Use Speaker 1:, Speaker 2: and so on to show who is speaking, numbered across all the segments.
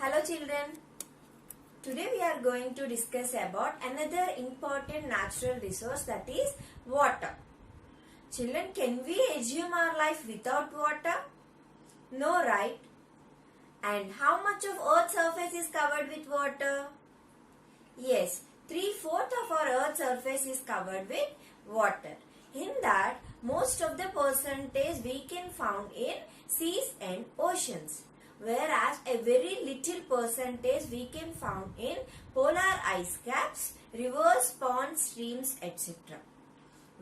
Speaker 1: Hello children. Today we are going to discuss about another important natural resource, that is water. Children, can we assume our life without water? No, right? And how much of Earth's surface is covered with water? Yes, 3/4 of our Earth's surface is covered with water. In that, most of the percentage we can found in seas and oceans, whereas a very little percentage we can found in polar ice caps, rivers, ponds, streams, etc.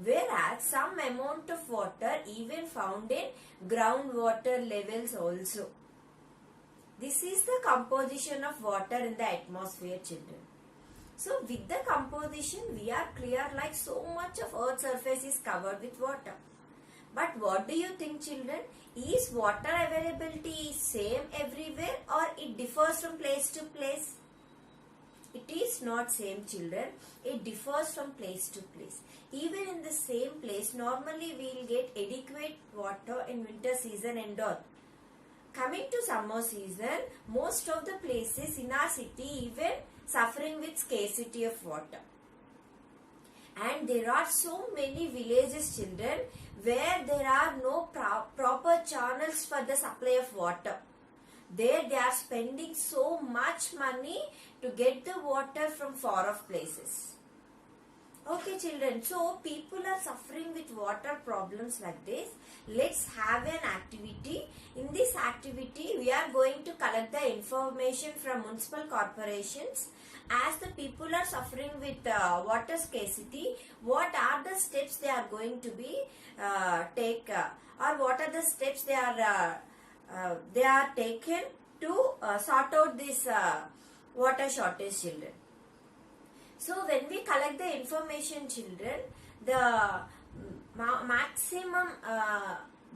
Speaker 1: Whereas some amount of water even found in groundwater levels also. This is the composition of water in the atmosphere, children. So with the composition, we are clear like so much of Earth's surface is covered with water. But what do you think, children? Is water availability same everywhere or it differs from place to place? It is not same, children. It differs from place to place. Even in the same place, normally we will get adequate water in winter season and all. Coming to summer season, most of the places in our city even suffering with scarcity of water. And there are so many villages, children, where there are no proper channels for the supply of water. There they are spending so much money to get the water from far off places. Okay children, so people are suffering with water problems like this. Let's have an activity. In this activity, we are going to collect the information from municipal corporations. As the people are suffering with water scarcity, what are the steps they are going to be take or what are the steps they are taken to sort out this water shortage, children. So when we collect the information, children, the maximum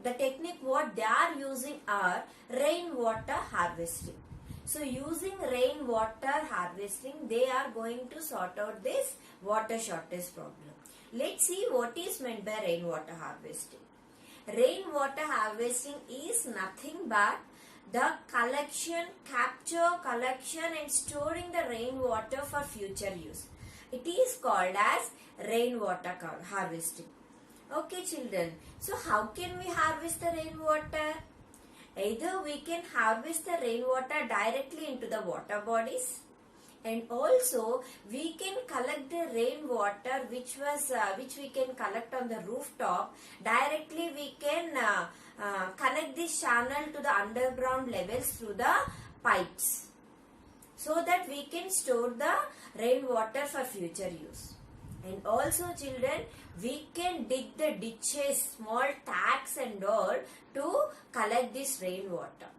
Speaker 1: the technique what they are using are rainwater harvesting. So using rainwater harvesting, they are going to sort out this water shortage problem. Let's see what is meant by rainwater harvesting. Rainwater harvesting is nothing but the collection, capture, collection and storing the rainwater for future use. It is called as rainwater harvesting. Okay children, so how can we harvest the rainwater? Either we can harvest the rainwater directly into the water bodies, and also we can collect the rainwater which we can collect on the rooftop. Directly we can connect this channel to the underground levels through the pipes, so that we can store the rainwater for future use. And also children, we can dig the ditches, small tanks and all to collect this rainwater.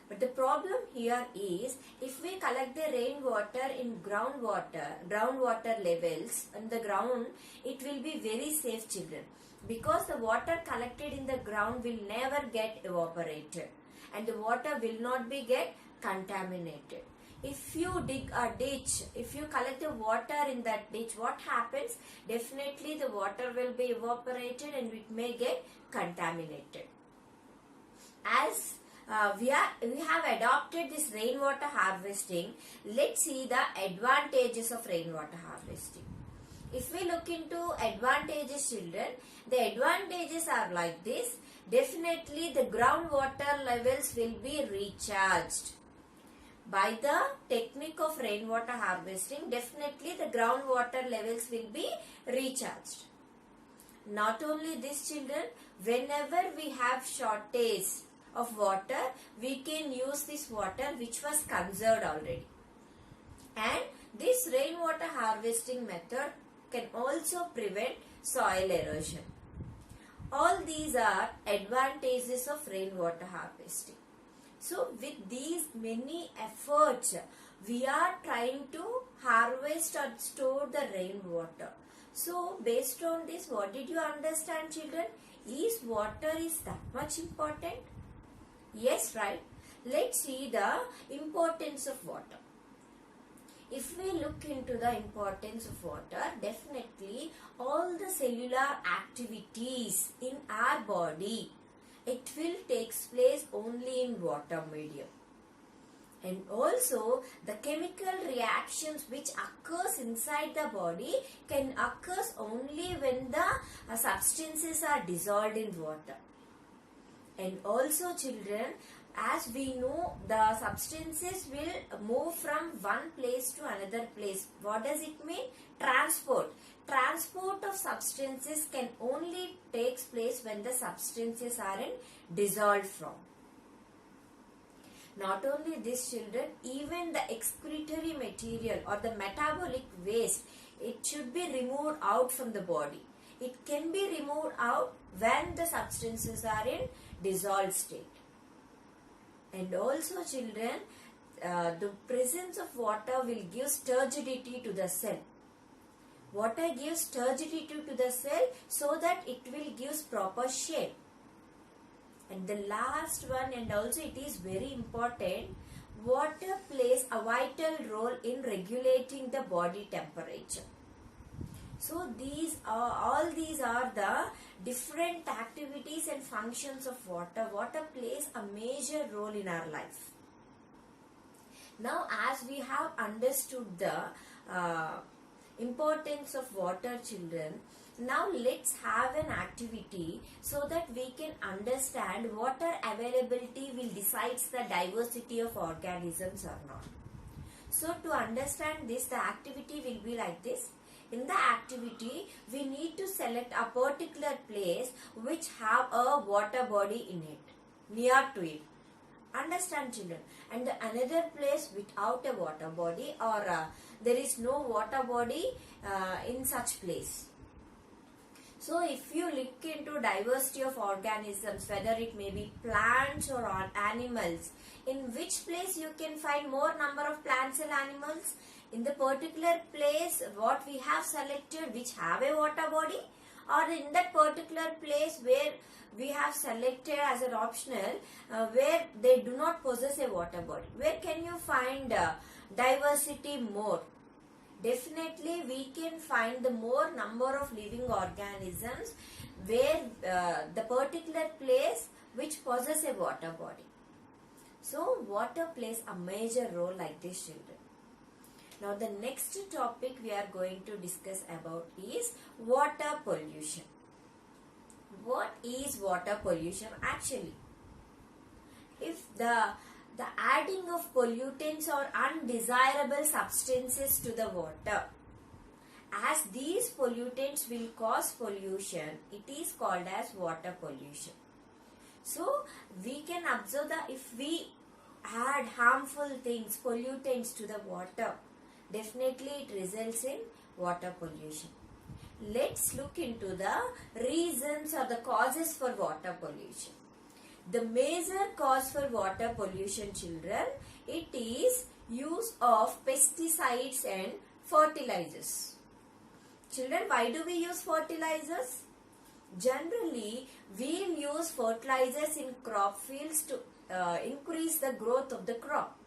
Speaker 1: But the problem here is, if we collect the rainwater in groundwater levels on the ground, it will be very safe, children, because the water collected in the ground will never get evaporated and the water will not be get contaminated. If you dig a ditch, if you collect the water in that ditch, what happens? Definitely the water will be evaporated and it may get contaminated. As we have adopted this rainwater harvesting, let's see the advantages of rainwater harvesting. If we look into advantages, children, the advantages are like this. Definitely the groundwater levels will be recharged. By the technique of rainwater harvesting, definitely the groundwater levels will be recharged. Not only this, children, whenever we have shortage of water, we can use this water which was conserved already. And this rainwater harvesting method can also prevent soil erosion. All these are advantages of rainwater harvesting. So with these many efforts, we are trying to harvest or store the rainwater. So based on this, what did you understand, children? Is water is that much important? Yes, right? Let's see the importance of water. If we look into the importance of water, definitely all the cellular activities in our body, it will take place only in water medium. And also the chemical reactions which occurs inside the body can occurs only when the substances are dissolved in water. And also children, as we know, the substances will move from one place to another place. What does it mean? Transport. Transport of substances can only takes place when the substances are in dissolved form. Not only this children, even the excretory material or the metabolic waste, it should be removed out from the body. It can be removed out when the substances are in dissolved state. And also children, the presence of water will give turgidity to the cell. Water gives turgidity to the cell so that it will give proper shape. And the last one, and also it is very important, water plays a vital role in regulating the body temperature. So all these are the different activities and functions of water. Water plays a major role in our life. Now as we have understood the importance of water children, now let's have an activity so that we can understand water availability will decide the diversity of organisms or not. So to understand this, the activity will be like this. In the activity, we need to select a particular place which have a water body in it, near to it. Understand children? And another place without a water body, or there is no water body in such place. So if you look into diversity of organisms, whether it may be plants or animals, in which place you can find more number of plants and animals? In the particular place what we have selected which have a water body, or in that particular place where we have selected as an optional where they do not possess a water body. Where can you find diversity more? Definitely we can find the more number of living organisms where the particular place which possess a water body. So water plays a major role like this children. Now the next topic we are going to discuss about is water pollution. What is water pollution actually? If the adding of pollutants or undesirable substances to the water, as these pollutants will cause pollution, it is called as water pollution. So we can observe that if we add harmful things, pollutants to the water, definitely it results in water pollution. Let's look into the reasons or the causes for water pollution. The major cause for water pollution children, it is use of pesticides and fertilizers. Children, why do we use fertilizers? Generally, we will use fertilizers in crop fields to increase the growth of the crop.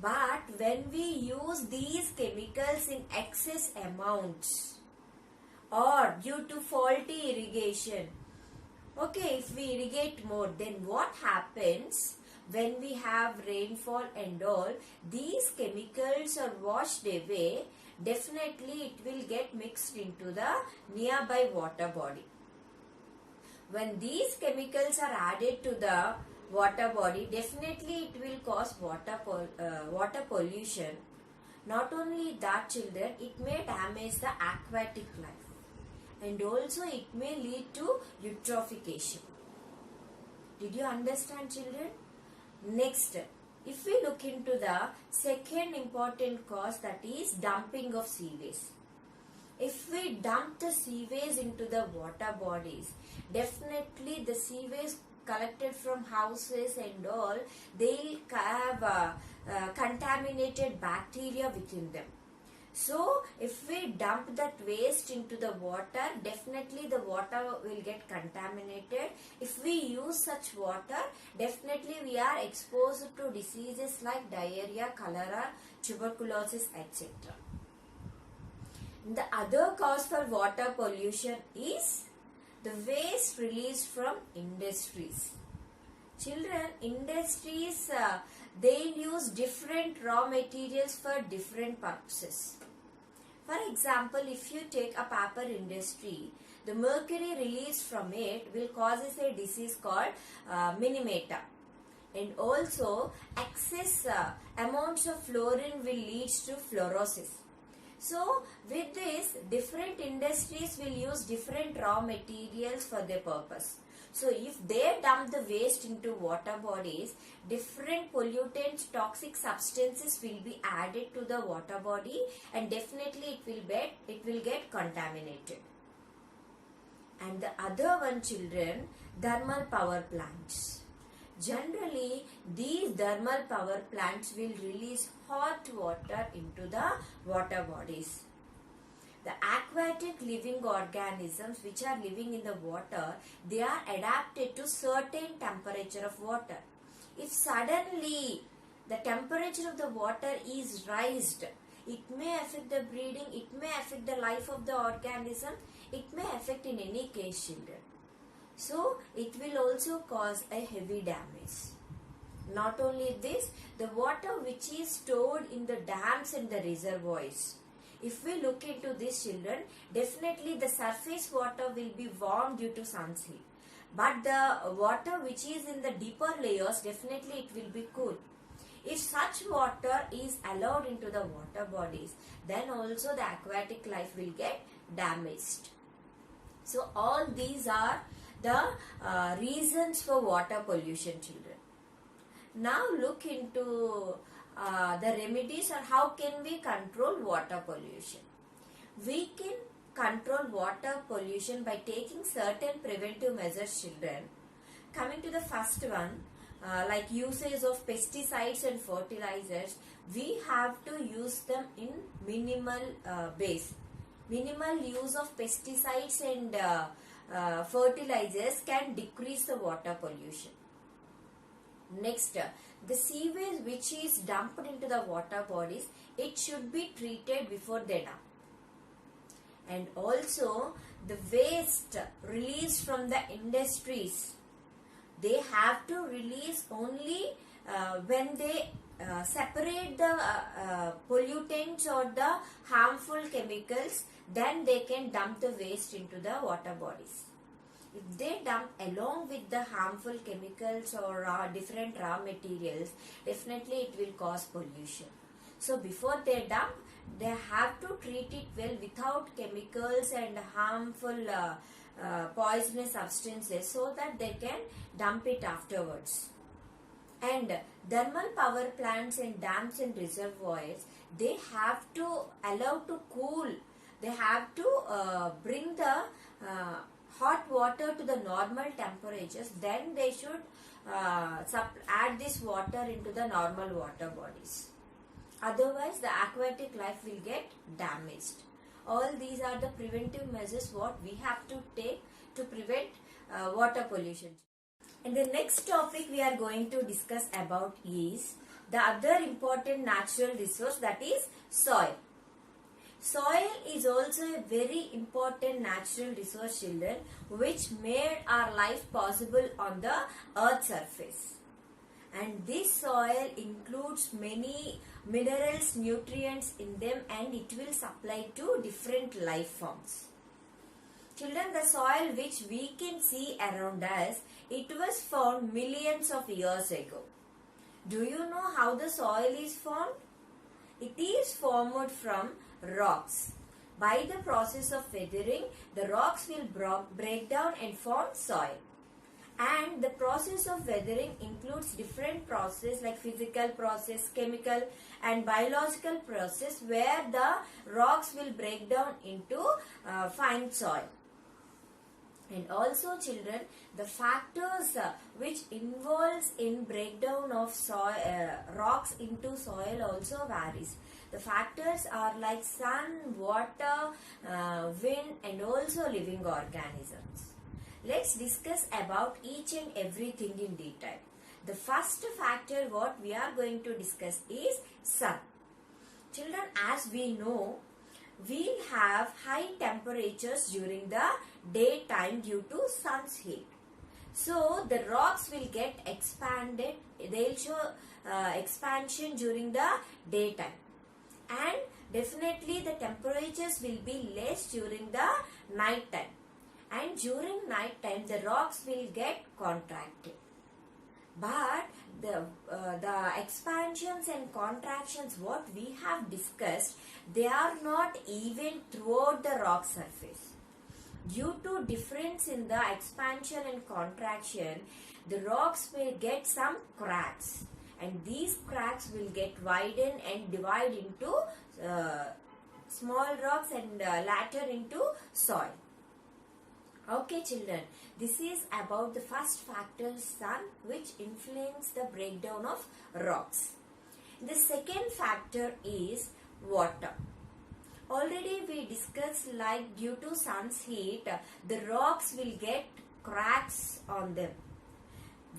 Speaker 1: But when we use these chemicals in excess amounts or due to faulty irrigation, okay, if we irrigate more, then what happens when we have rainfall and all, these chemicals are washed away, definitely it will get mixed into the nearby water body. When these chemicals are added to the water body, definitely it will cause water pollution. Not only that children, it may damage the aquatic life and also it may lead to eutrophication. Did you understand children? Next, if we look into the second important cause, that is dumping of sewage. If we dump the sewage into the water bodies, definitely the sewage collected from houses and all, they'll have contaminated bacteria within them. So if we dump that waste into the water, definitely the water will get contaminated. If we use such water, definitely we are exposed to diseases like diarrhea, cholera, tuberculosis, etc. The other cause for water pollution is the waste released from industries. Children, industries, they'll use different raw materials for different purposes. For example, if you take a paper industry, the mercury released from it will cause a disease called minimata. And also, excess amounts of fluorine will lead to fluorosis. So, with this, different industries will use different raw materials for their purpose. So, if they dump the waste into water bodies, different pollutants, toxic substances will be added to the water body, and definitely it will get contaminated. And the other one, children, thermal power plants. Generally, these thermal power plants will release hot water into the water bodies. The aquatic living organisms which are living in the water, they are adapted to certain temperature of water. If suddenly the temperature of the water is raised, it may affect the breeding, it may affect the life of the organism, it may affect in any case, children. So, it will also cause a heavy damage. Not only this, the water which is stored in the dams and the reservoirs. If we look into this, children, definitely the surface water will be warm due to sun's heat. But the water which is in the deeper layers, definitely it will be cool. If such water is allowed into the water bodies, then also the aquatic life will get damaged. So all these are the reasons for water pollution, children. Now look into the remedies or how can we control water pollution. We can control water pollution by taking certain preventive measures, children. Coming to the first one, like usage of pesticides and fertilizers, we have to use them in minimal base. Minimal use of pesticides and fertilizers can decrease the water pollution. Next, the sewage which is dumped into the water bodies, it should be treated before they dump. And also, the waste released from the industries, they have to release only when they separate the pollutants or the harmful chemicals, then they can dump the waste into the water bodies. If they dump along with the harmful chemicals or different raw materials, definitely it will cause pollution. So before they dump, they have to treat it well without chemicals and harmful poisonous substances so that they can dump it afterwards. And thermal power plants and dams and reservoirs, they have to allow to cool. They have to bring the hot water to the normal temperatures. Then they should add this water into the normal water bodies. Otherwise, the aquatic life will get damaged. All these are the preventive measures what we have to take to prevent water pollution. And the next topic we are going to discuss about is the other important natural resource, that is soil. Soil is also a very important natural resource, children, which made our life possible on the earth's surface. And this soil includes many minerals, nutrients in them, and it will supply to different life forms. Children, the soil which we can see around us, it was found millions of years ago. Do you know how the soil is formed? It is formed from rocks. By the process of weathering, the rocks will break down and form soil. And the process of weathering includes different processes like physical process, chemical and biological process, where the rocks will break down into fine soil. And also, children, the factors which involves in breakdown of soil, rocks into soil also varies. The factors are like sun, water, wind and also living organisms. Let's discuss about each and everything in detail. The first factor what we are going to discuss is sun. Children, as we know, we'll have high temperatures during the daytime due to sun's heat. So the rocks will get expanded they'll show expansion during the daytime, and definitely the temperatures will be less during the night time, and during night time the rocks will get contracted. But the expansions and contractions what we have discussed, they are not even throughout the rock surface. Due to difference in the expansion and contraction, the rocks will get some cracks, and these cracks will get widened and divide into small rocks and later into soil. Okay children, this is about the first factor, sun, which influence the breakdown of rocks. The second factor is water. Already we discussed, like due to sun's heat, the rocks will get cracks on them.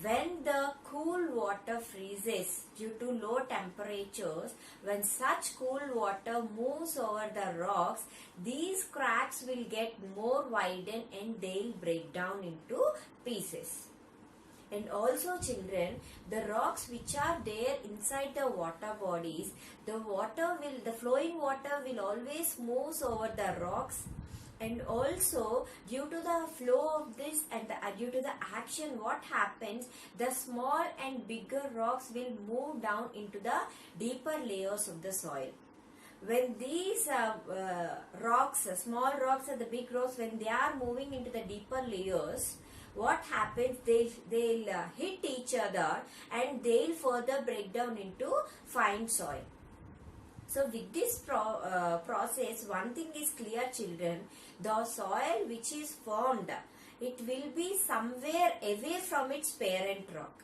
Speaker 1: When the cool water freezes due to low temperatures, when such cool water moves over the rocks, these cracks will get more widened and they'll break down into pieces. And also children, the rocks which are there inside the water bodies, the flowing water will always move over the rocks. And also due to the flow of this and due to the action, what happens, the small and bigger rocks will move down into the deeper layers of the soil. When these rocks, small rocks and the big rocks, when they are moving into the deeper layers, what happens, they'll hit each other and they'll further break down into fine soil. So with this process, one thing is clear children, the soil which is formed, it will be somewhere away from its parent rock.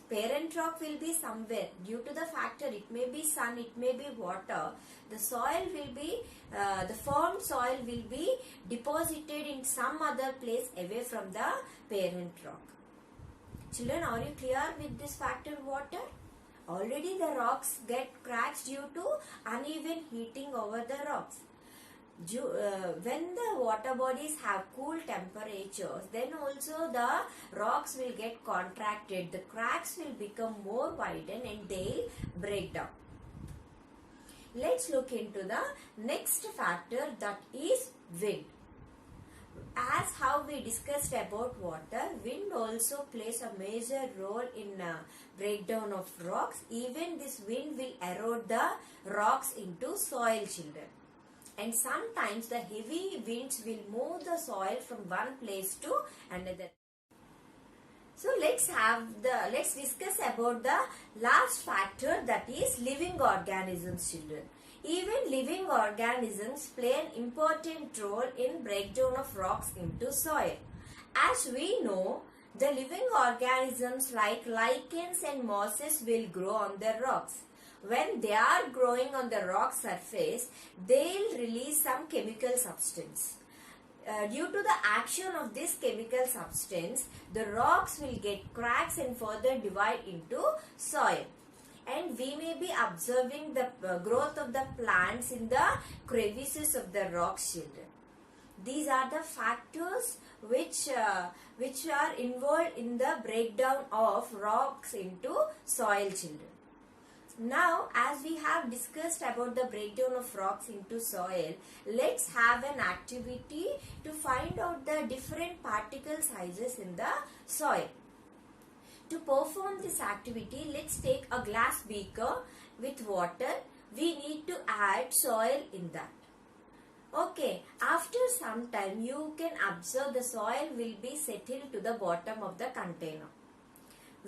Speaker 1: Parent rock will be somewhere, due to the factor, it may be sun, it may be water, the soil will be, the formed soil will be deposited in some other place away from the parent rock. Children, are you clear with this factor water? Already the rocks get cracks due to uneven heating over the rocks. When the water bodies have cool temperatures, then also the rocks will get contracted. The cracks will become more widened and they'll break down. Let's look into the next factor, that is wind. As how we discussed about water, wind also plays a major role in breakdown of rocks. Even this wind will erode the rocks into soil children. And sometimes the heavy winds will move the soil from one place to another. So let's discuss about the last factor, that is living organisms children. Even living organisms play an important role in breakdown of rocks into soil. As we know, the living organisms like lichens and mosses will grow on the rocks. When they are growing on the rock surface, they'll release some chemical substance. Due to the action of this chemical substance, the rocks will get cracks and further divide into soil. And we may be observing the growth of the plants in the crevices of the rocks children. These are the factors which are involved in the breakdown of rocks into soil children. Now, as we have discussed about the breakdown of rocks into soil, let's have an activity to find out the different particle sizes in the soil. To perform this activity, let's take a glass beaker with water. We need to add soil in that. Okay, after some time you can observe the soil will be settled to the bottom of the container.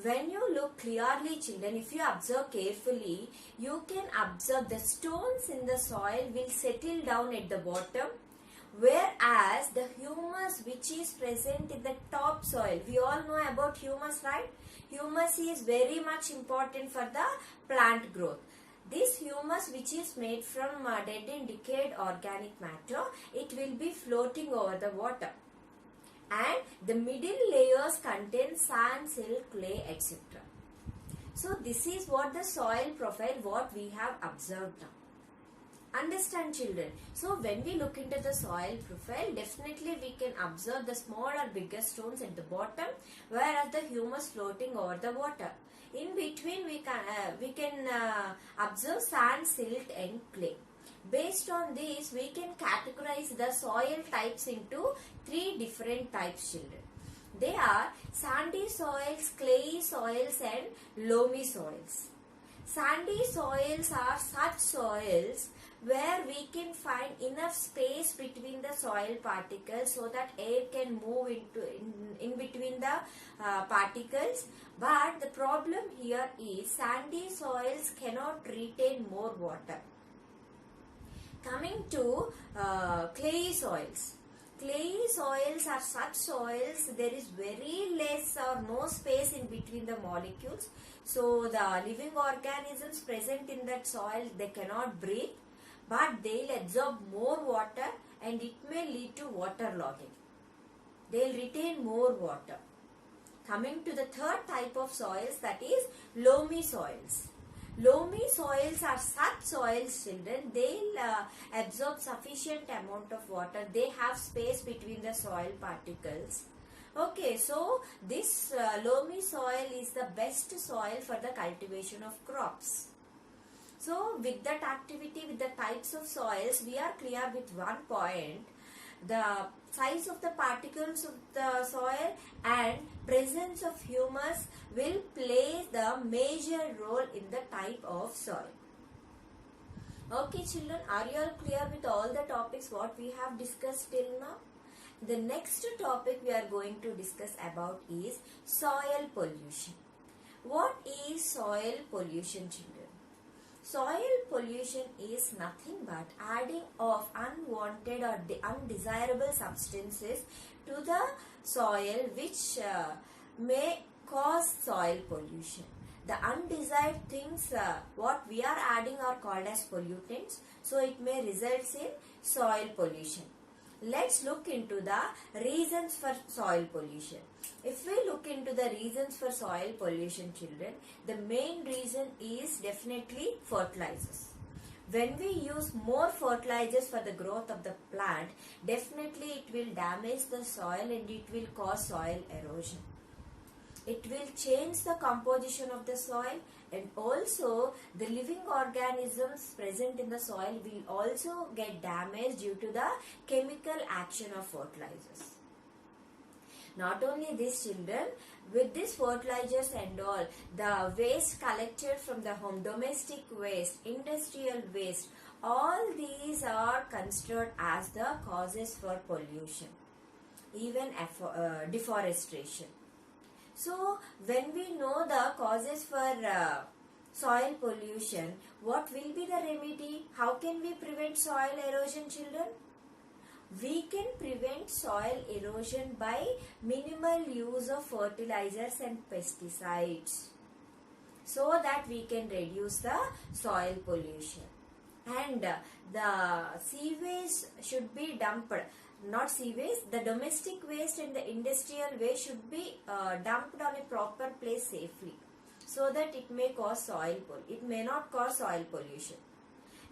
Speaker 1: When you look clearly children, if you observe carefully, you can observe the stones in the soil will settle down at the bottom, whereas the humus which is present in the top soil, we all know about humus, right? Humus is very much important for the plant growth. This humus which is made from dead and decayed organic matter, it will be floating over the water. And the middle layers contain sand, silt, clay, etc. So this is what the soil profile what we have observed now. Understand children? So when we look into the soil profile, definitely we can observe the small or bigger stones at the bottom, whereas the humus floating over the water. In between we can observe sand, silt and clay. Based on this, we can categorize the soil types into 3 different types, children. They are sandy soils, clayey soils and loamy soils. Sandy soils are such soils where we can find enough space between the soil particles so that air can move in between the particles. But the problem here is sandy soils cannot retain more water. Coming to clayey soils. Clayey soils are such soils there is very less or no space in between the molecules. So the living organisms present in that soil, they cannot breathe, but they will absorb more water and it may lead to waterlogging. They will retain more water. Coming to the third type of soils, that is loamy soils. Loamy soils are such soils, children, they will absorb sufficient amount of water. They have space between the soil particles. Okay, so this loamy soil is the best soil for the cultivation of crops. So with that activity, with the types of soils, we are clear with one point. The size of the particles of the soil and presence of humus will play the major role in the type of soil. Okay children, are you all clear with all the topics what we have discussed till now? The next topic we are going to discuss about is soil pollution. What is soil pollution, children? Soil pollution is nothing but adding of unwanted or undesirable substances to the soil which may cause soil pollution. The undesired things what we are adding are called as pollutants. So it may result in soil pollution. Let's look into the reasons for soil pollution. If we look into the reasons for soil pollution, children, the main reason is definitely fertilizers. When we use more fertilizers for the growth of the plant, definitely it will damage the soil and it will cause soil erosion. It will change the composition of the soil, and also the living organisms present in the soil will also get damaged due to the chemical action of fertilizers. Not only this, children, with these fertilizers and all, the waste collected from the home, domestic waste, industrial waste, all these are considered as the causes for pollution, even deforestation. So, when we know the causes for soil pollution, what will be the remedy? How can we prevent soil erosion, children? We can prevent soil erosion by minimal use of fertilizers and pesticides, so that we can reduce the soil pollution. And the sewage should be dumped. Not sewage, the domestic waste and the industrial waste should be dumped on a proper place safely, so that it may cause it may not cause soil pollution.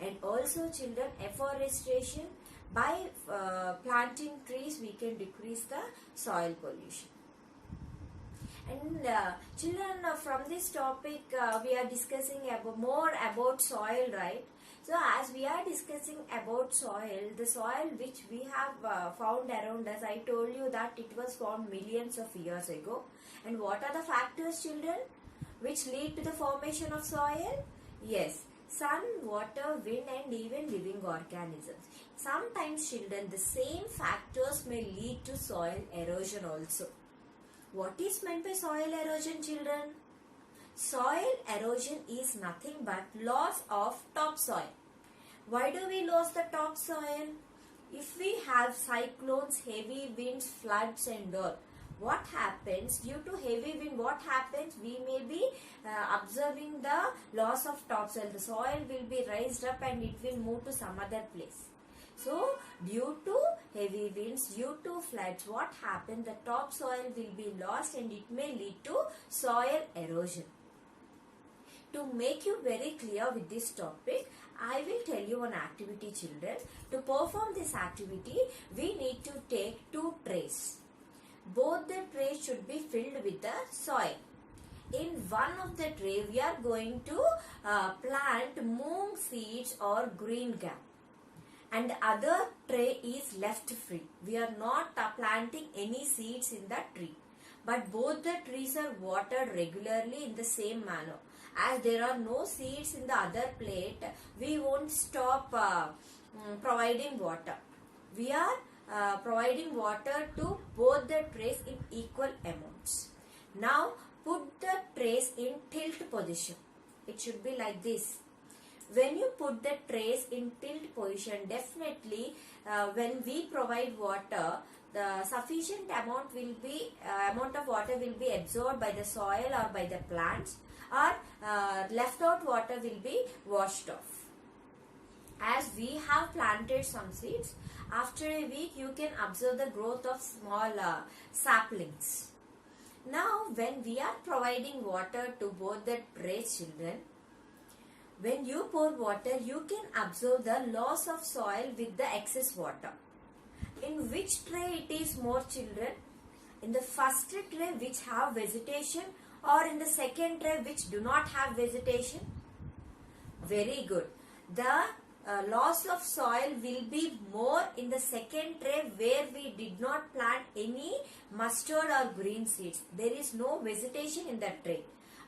Speaker 1: And also, children, afforestation, by planting trees we can decrease the soil pollution. And children, from this topic we are discussing more about soil, right? So as we are discussing about soil, the soil which we have found around us, I told you that it was formed millions of years ago. And what are the factors, children, which lead to the formation of soil? Yes, sun, water, wind and even living organisms. Sometimes, children, the same factors may lead to soil erosion also. What is meant by soil erosion, children? Soil erosion is nothing but loss of topsoil. Why do we lose the topsoil? If we have cyclones, heavy winds, floods and all, what happens? Due to heavy wind, what happens? We may be observing the loss of topsoil. The soil will be raised up and it will move to some other place. So, due to heavy winds, due to floods, what happens? The topsoil will be lost and it may lead to soil erosion. To make you very clear with this topic, I will tell you one activity, children. To perform this activity, we need to take 2 trays. Both the trays should be filled with the soil. In one of the tray we are going to plant moong seeds or green gram, and the other tray is left free. We are not planting any seeds in that tree, but both the trees are watered regularly in the same manner. As there are no seeds in the other plate, we won't stop providing water. We are providing water to both the trays in equal amounts. Now put the trays in tilt position. It should be like this. When you put the trays in tilt position, definitely when we provide water, the sufficient amount of water will be absorbed by the soil or by the plants, or left out water will be washed off. As we have planted some seeds, after a week you can observe the growth of small saplings. Now when we are providing water to both the tray, children, when you pour water, you can observe the loss of soil with the excess water. In which tray it is more, children? In the first tray which have vegetation, or in the second tray which do not have vegetation? Very good. The loss of soil will be more in the second tray where we did not plant any mustard or green seeds. There is no vegetation in that tray.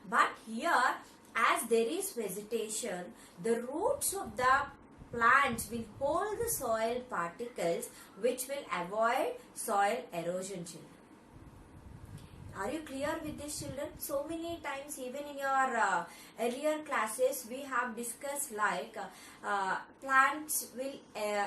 Speaker 1: But here, as there is vegetation, the roots of the plants will hold the soil particles, which will avoid soil erosion, children. Are you clear with this, children? So many times, even in your earlier classes, we have discussed like plants will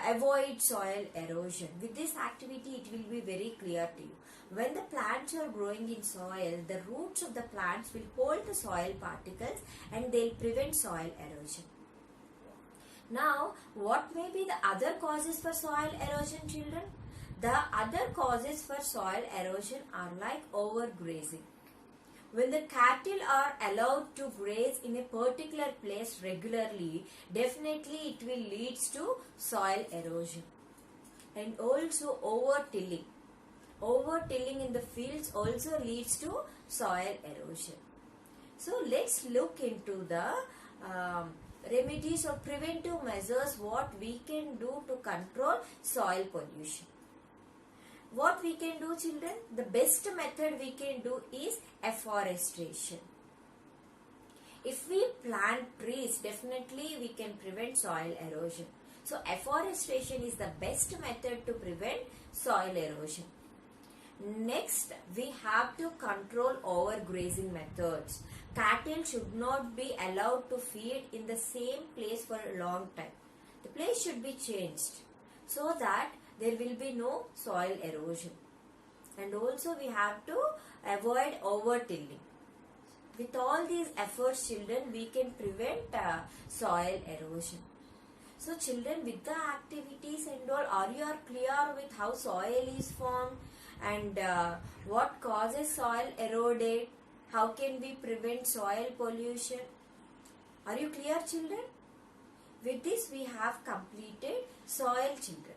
Speaker 1: avoid soil erosion. With this activity, it will be very clear to you. When the plants are growing in soil, the roots of the plants will hold the soil particles and they will prevent soil erosion. Now, what may be the other causes for soil erosion, children? The other causes for soil erosion are like overgrazing. When the cattle are allowed to graze in a particular place regularly, definitely it will lead to soil erosion. And also over-tilling. Over-tilling in the fields also leads to soil erosion. So let's look into the remedies or preventive measures what we can do to control soil pollution. What we can do, children? The best method we can do is afforestation. If we plant trees, definitely we can prevent soil erosion. So afforestation is the best method to prevent soil erosion. Next, we have to control overgrazing methods. Cattle should not be allowed to feed in the same place for a long time. The place should be changed so that there will be no soil erosion. And also we have to avoid over-tilling. With all these efforts, children, we can prevent soil erosion. So children, with the activities and all, are you clear with how soil is formed and what causes soil eroded? How can we prevent soil pollution? Are you clear, children? With this we have completed soil, children.